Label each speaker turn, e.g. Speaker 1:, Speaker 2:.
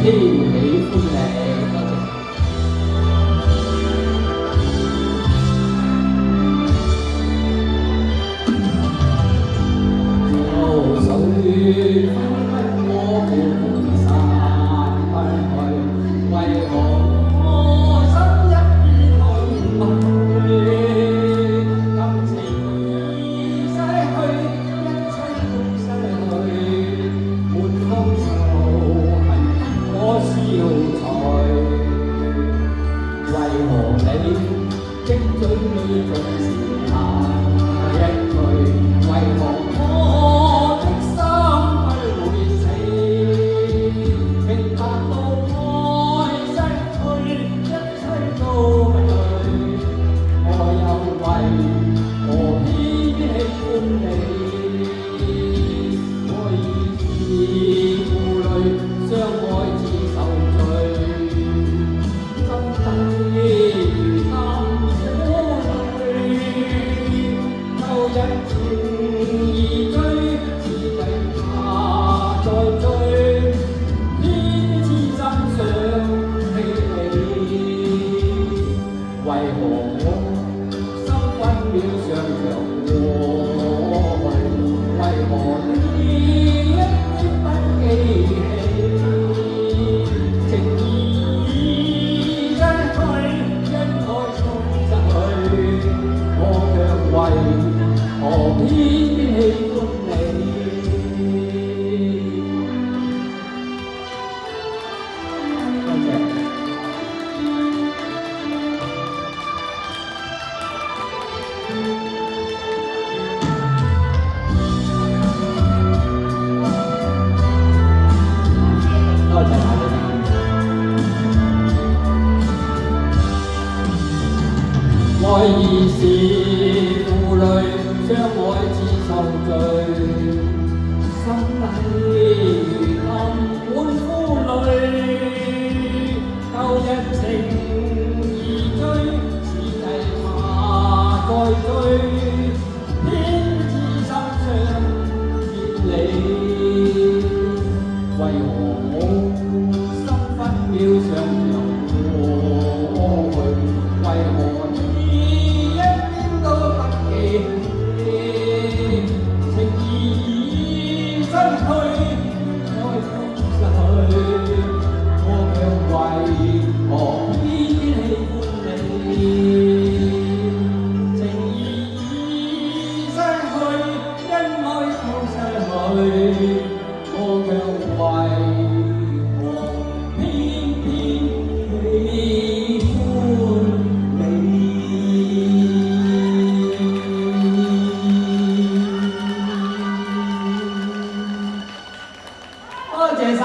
Speaker 1: 喜歡你。流水分不過半散去，為何我心一片空虛？感情已逝去，一切都逝去，滿腔仇恨我消除。為何你的嘴裏總是那一句？為何我的心不會死？明白到愛逝去，一切都不對，我又為何偏喜歡你？愛已是負累，相愛似受罪，真諦如淡苦淚。舊日情意追，此際怕再追，偏痴心想起你。為何我心分秒上着過去？為何你一點不記起？情意逝去，因愛衝失去，我卻為何偏喜歡你？多謝。多謝晒你哋。愛已是負累，相愛似受罪，心底如暗滿苦淚。舊日情意追，此際怕再追，偏痴心想別離。為何我心分秒上着過去？為何你一點都不記起？情意逝去，愛衝失去，我卻為何偏喜歡你？情意逝去，因愛都逝去，我卻為何偏喜歡你？多謝晒。